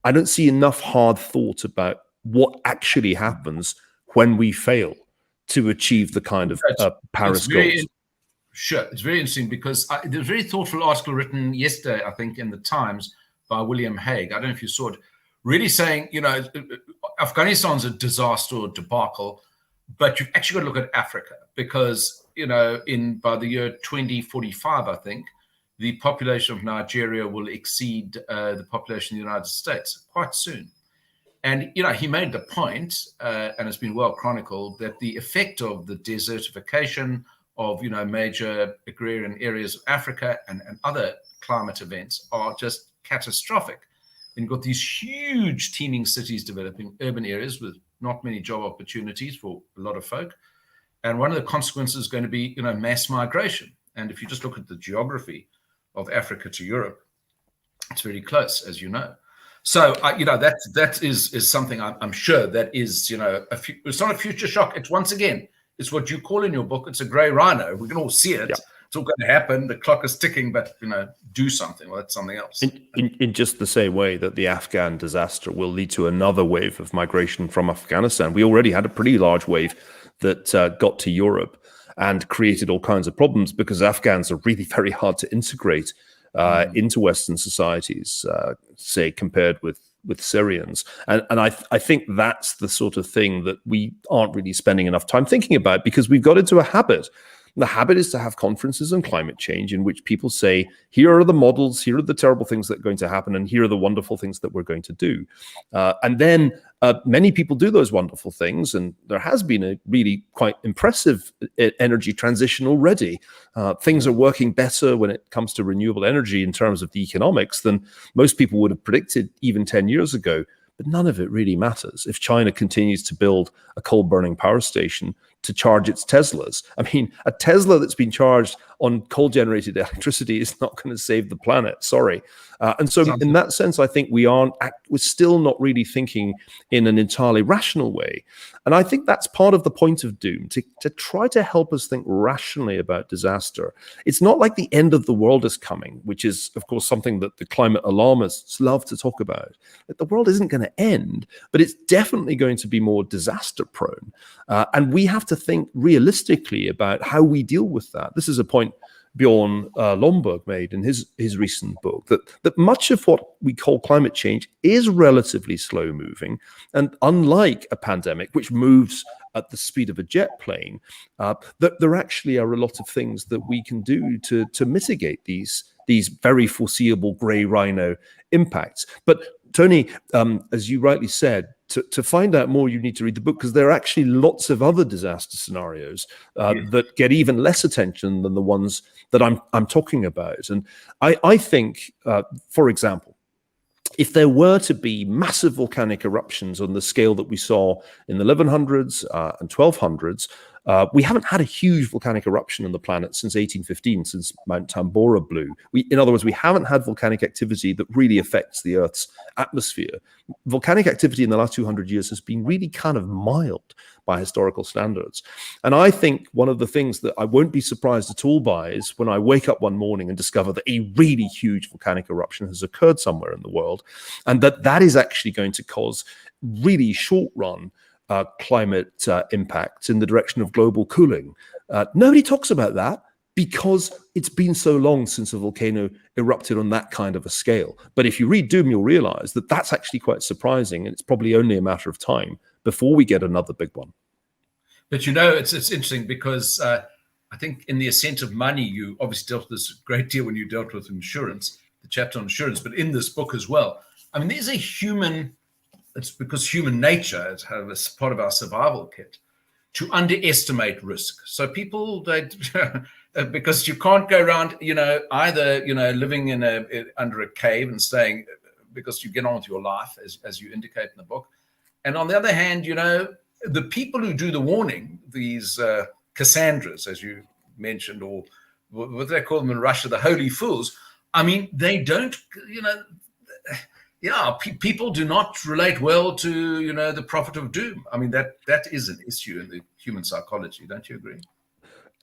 I don't see enough hard thought about what actually happens when we fail to achieve the kind of Paris goals. Sure, it's very interesting because there was a very thoughtful article written yesterday, I think, in the Times by William Hague. I don't know if you saw it, really saying, you know, Afghanistan's a disaster or debacle, but you've actually got to look at Africa because, you know, by the year 2045, I think, the population of Nigeria will exceed the population of the United States quite soon. And, you know, he made the point, and it's been well chronicled, that the effect of the desertification of, you know, major agrarian areas of Africa and other climate events are just catastrophic. And you've got these huge teeming cities developing, urban areas with not many job opportunities for a lot of folk. And one of the consequences is going to be, you know, mass migration. And if you just look at the geography of Africa to Europe, it's very close, as you know. So, you know, that is something I'm sure that is, you know, it's not a future shock. It's, once again, it's what you call in your book, it's a grey rhino. We can all see it. Yeah. It's all going to happen. The clock is ticking, but, you know, do something. Well, that's something else. In just the same way that the Afghan disaster will lead to another wave of migration from Afghanistan. We already had a pretty large wave that got to Europe and created all kinds of problems because Afghans are really very hard to integrate into Western societies, say, compared with Syrians. And I think that's the sort of thing that we aren't really spending enough time thinking about because we've got into a habit. The habit is to have conferences on climate change in which people say, here are the models, here are the terrible things that are going to happen, and here are the wonderful things that we're going to do. And then many people do those wonderful things, and there has been a really quite impressive energy transition already. Things are working better when it comes to renewable energy in terms of the economics than most people would have predicted even 10 years ago. But none of it really matters if China continues to build a coal-burning power station to charge its Teslas. I mean, a Tesla that's been charged on coal-generated electricity is not going to save the planet. Sorry. And so in that sense, I think we're still not really thinking in an entirely rational way. And I think that's part of the point of Doom, to try to help us think rationally about disaster. It's not like the end of the world is coming, which is, of course, something that the climate alarmists love to talk about. That the world isn't going to end, but it's definitely going to be more disaster prone. And we have to think realistically about how we deal with that. This is a point Bjorn Lomborg made in his recent book, that much of what we call climate change is relatively slow moving. And unlike a pandemic, which moves at the speed of a jet plane, that there actually are a lot of things that we can do to mitigate these very foreseeable grey rhino impacts. But Tony, as you rightly said, to find out more, you need to read the book, because there are actually lots of other disaster scenarios that get even less attention than the ones that I'm talking about. And I think, for example, if there were to be massive volcanic eruptions on the scale that we saw in the 1100s and 1200s, we haven't had a huge volcanic eruption on the planet since 1815, since Mount Tambora blew. In other words, we haven't had volcanic activity that really affects the Earth's atmosphere. Volcanic activity in the last 200 years has been really kind of mild by historical standards. And I think one of the things that I won't be surprised at all by is when I wake up one morning and discover that a really huge volcanic eruption has occurred somewhere in the world, and that is actually going to cause really short-run climate impacts in the direction of global cooling. Nobody talks about that because it's been so long since a volcano erupted on that kind of a scale. But if you read Doom, you'll realize that that's actually quite surprising, and it's probably only a matter of time before we get another big one. But, you know, it's interesting because I think in The Ascent of Money, you obviously dealt with this a great deal when you dealt with insurance, the chapter on insurance, but in this book as well. I mean, there's a human, it's because human nature is part of our survival kit, to underestimate risk. So people, because you can't go around, either, living under a cave and staying, because you get on with your life, as you indicate in the book. And on the other hand, the people who do the warning, these Cassandras, as you mentioned, or what they call them in Russia, the holy fools. I mean, they don't, people do not relate well to, the prophet of doom. I mean, that is an issue in the human psychology. Don't you agree?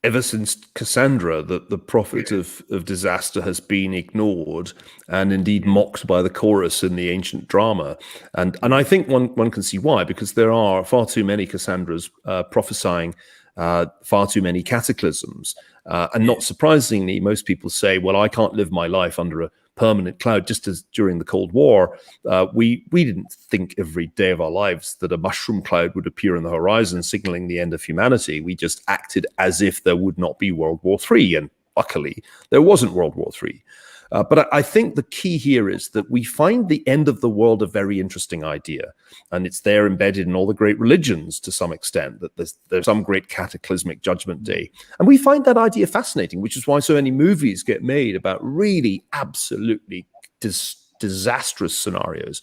Ever since Cassandra, the prophet of disaster has been ignored and indeed mocked by the chorus in the ancient drama. And I think one can see why, because there are far too many Cassandras prophesying far too many cataclysms. And not surprisingly, most people say, well, I can't live my life under a permanent cloud. Just as during the Cold War, we didn't think every day of our lives that a mushroom cloud would appear on the horizon, signaling the end of humanity. We just acted as if there would not be World War III. And luckily, there wasn't World War III. But I think the key here is that we find the end of the world a very interesting idea. And it's there embedded in all the great religions to some extent, that there's some great cataclysmic judgment day. And we find that idea fascinating, which is why so many movies get made about really absolutely disastrous scenarios.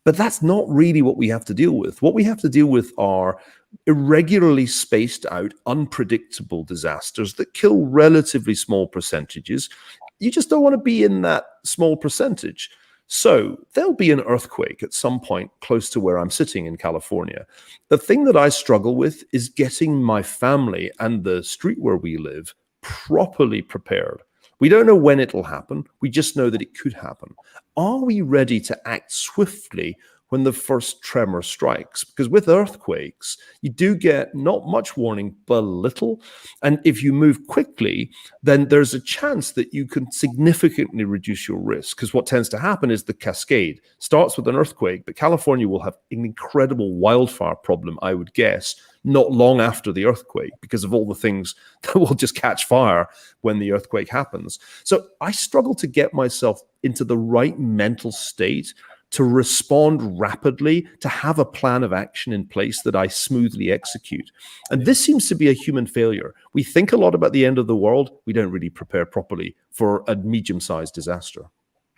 But that's not really what we have to deal with. What we have to deal with are irregularly spaced out, unpredictable disasters that kill relatively small percentages. You just don't want to be in that small percentage. So there'll be an earthquake at some point close to where I'm sitting in California. The thing that I struggle with is getting my family and the street where we live properly prepared. We don't know when it'll happen. We just know that it could happen. Are we ready to act swiftly when the first tremor strikes? Because with earthquakes, you do get not much warning, but little. And if you move quickly, then there's a chance that you can significantly reduce your risk. Because what tends to happen is the cascade starts with an earthquake, but California will have an incredible wildfire problem, I would guess, not long after the earthquake, because of all the things that will just catch fire when the earthquake happens. So I struggle to get myself into the right mental state to respond rapidly, to have a plan of action in place that I smoothly execute. And this seems to be a human failure. We think a lot about the end of the world. We don't really prepare properly for a medium-sized disaster.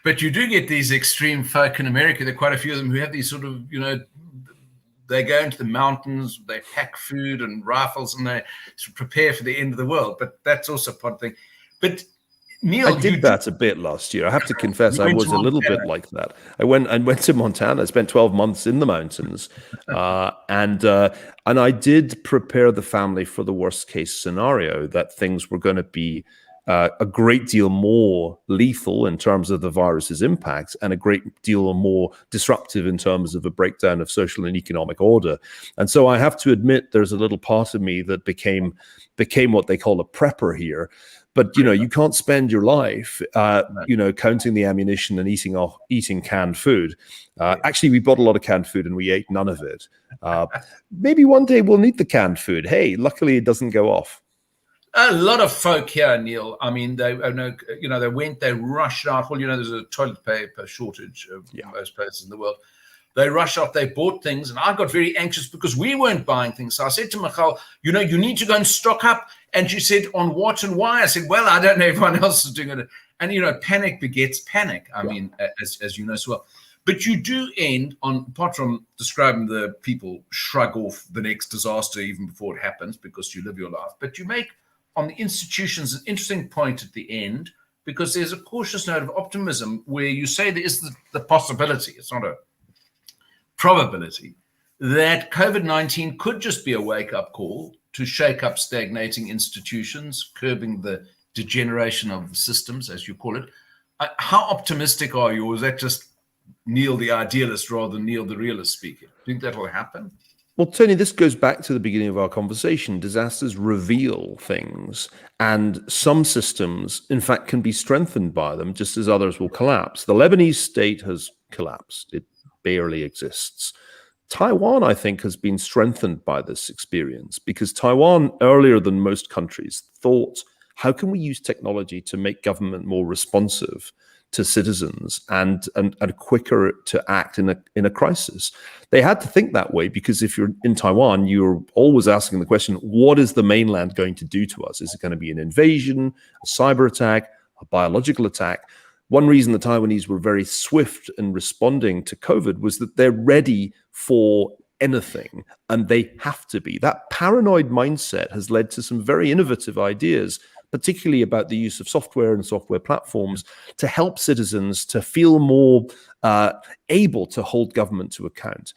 But you do get these extreme folk in America. There are quite a few of them who have these sort of, they go into the mountains, they pack food and rifles, and they prepare for the end of the world. But that's also part of the thing. But Niall, I did that a bit last year. I have to confess, I was a little bit like that. I went to Montana. I spent 12 months in the mountains, and I did prepare the family for the worst case scenario, that things were going to be a great deal more lethal in terms of the virus's impact, and a great deal more disruptive in terms of a breakdown of social and economic order. And so I have to admit, there's a little part of me that became what they call a prepper here. But, you can't spend your life, counting the ammunition and eating canned food. Actually, we bought a lot of canned food and we ate none of it. Maybe one day we'll need the canned food. Hey, luckily it doesn't go off. A lot of folk here, Niall. I mean, they rushed out. Well, there's a toilet paper shortage in most places in the world. They rushed out, they bought things, and I got very anxious because we weren't buying things. So I said to Michal, you need to go and stock up. And she said, on what and why? I said, well, I don't know, everyone else is doing it. And, panic begets panic. I mean, as you know as well. But you do end on, apart from describing the people shrug off the next disaster even before it happens because you live your life, but you make on the institutions an interesting point at the end, because there's a cautious note of optimism where you say there is the possibility, it's not a probability, that COVID-19 could just be a wake-up call to shake up stagnating institutions, curbing the degeneration of the systems, as you call it. How optimistic are you, or is that just Niall the idealist rather than Niall the realist speaking? Do you think that will happen? Well, Tony, this goes back to the beginning of our conversation. Disasters reveal things, and some systems, in fact, can be strengthened by them, just as others will collapse. The Lebanese state has collapsed. It barely exists. Taiwan, I think, has been strengthened by this experience, because Taiwan, earlier than most countries, thought, how can we use technology to make government more responsive to citizens and quicker to act in a crisis. They had to think that way because if you're in Taiwan, you're always asking the question, what is the mainland going to do to us? Is it going to be an invasion, a cyber attack, a biological attack? One reason the Taiwanese were very swift in responding to COVID was that they're ready for anything, and they have to be. That paranoid mindset has led to some very innovative ideas, particularly about the use of software and software platforms to help citizens to feel more able to hold government to account.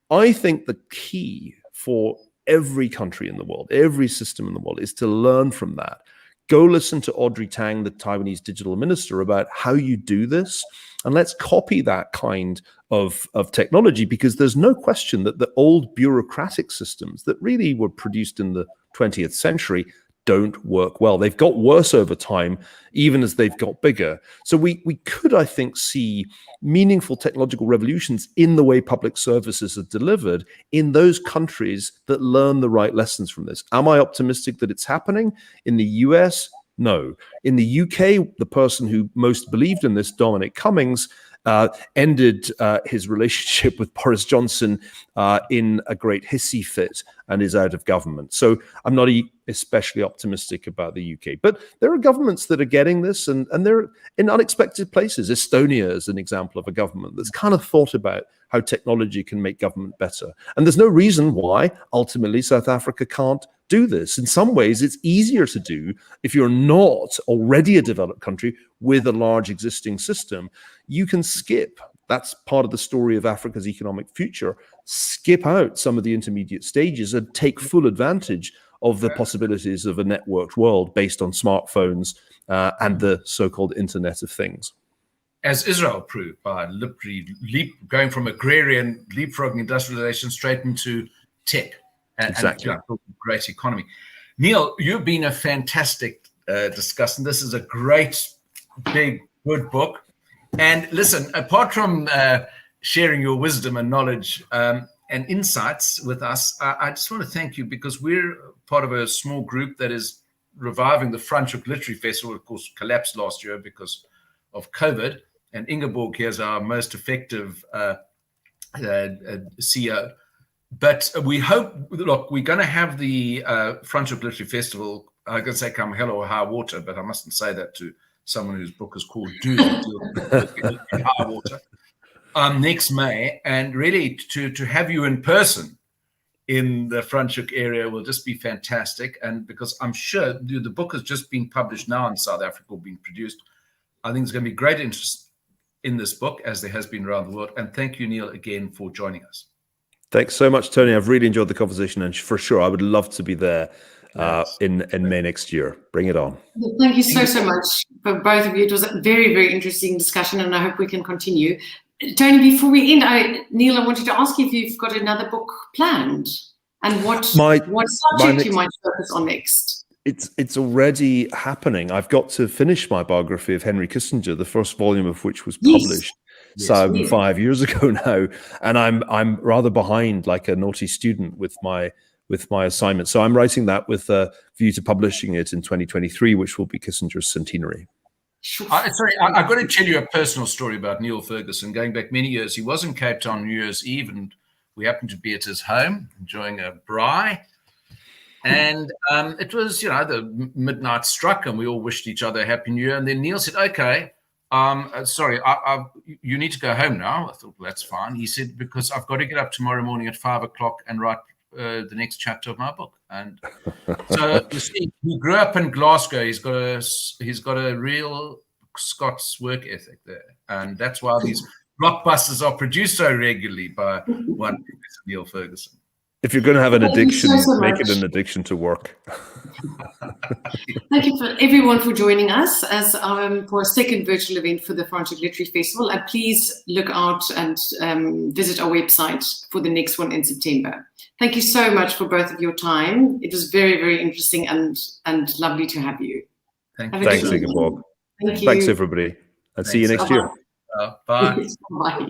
I think the key for every country in the world, every system in the world, is to learn from that. Go listen to Audrey Tang, the Taiwanese digital minister, about how you do this. And let's copy that kind of technology, because there's no question that the old bureaucratic systems that really were produced in the 20th century don't work well. They've got worse over time, even as they've got bigger. So we could, I think, see meaningful technological revolutions in the way public services are delivered in those countries that learn the right lessons from this. Am I optimistic that it's happening? In the US, no. In the UK, the person who most believed in this, Dominic Cummings, ended his relationship with Boris Johnson in a great hissy fit and is out of government. So I'm not especially optimistic about the UK. But there are governments that are getting this, and they're in unexpected places. Estonia is an example of a government that's kind of thought about how technology can make government better. And there's no reason why, ultimately, South Africa can't do this. In some ways, it's easier to do if you're not already a developed country with a large existing system. You can skip. That's part of the story of Africa's economic future. Skip out some of the intermediate stages and take full advantage of the possibilities of a networked world based on smartphones and the so-called Internet of Things. As Israel proved by going from agrarian leapfrogging industrialization straight into tech. Exactly. And great economy. Niall, you've been a fantastic discussant. This is a great, big, good book. And listen, apart from sharing your wisdom and knowledge and insights with us, I just want to thank you, because we're part of a small group that is reviving the Franschhoek Literary Festival. Of course, collapsed last year because of COVID. And Ingeborg here is our most effective CEO. But we hope, look, we're going to have the Franschhoek Literary Festival, I'm going to say come hell or high water, but I mustn't say that to someone whose book is called Doom, High Water, next May. And really to have you in person in the Franschhoek area will just be fantastic. And because I'm sure the book has just been published now in South Africa, being produced, I think there's going to be great interest in this book, as there has been around the world. And thank you, Niall, again for joining us. Thanks so much, Tony. I've really enjoyed the conversation, and for sure, I would love to be there in May next year. Bring it on. Thank you so much for both of you. It was a very, very interesting discussion, and I hope we can continue. Tony, before we end, Niall, I wanted to ask you if you've got another book planned, and what subject you might focus on next. It's already happening. I've got to finish my biography of Henry Kissinger, the first volume of which was published. Yes. 5 years ago now, and I'm rather behind, like a naughty student, with my assignment. So I'm writing that with a view to publishing it in 2023, which will be Kissinger's centenary. I've got to tell you a personal story about Niall Ferguson. Going back many years, he was in Cape Town New Year's Eve, and we happened to be at his home enjoying a braai. And it was, the midnight struck, and we all wished each other a Happy New Year. And then Niall said, "Okay, sorry, you need to go home now." I thought, well, that's fine. He said, "Because I've got to get up tomorrow morning at 5 o'clock and write the next chapter of my book." And so you see, he grew up in Glasgow. He's got a real Scots work ethic there, and that's why these blockbusters are produced so regularly by one Professor Niall Ferguson. If you're going to have an addiction, make it an addiction to work. Thank you for everyone for joining us as for a second virtual event for the Franschhoek Literary Festival. And please look out and visit our website for the next one in September. Thank you so much for both of your time. It was very, very interesting and lovely to have you. Thanks, Ingeborg. Thank you. Thanks, everybody. And see you next year. Bye. Bye.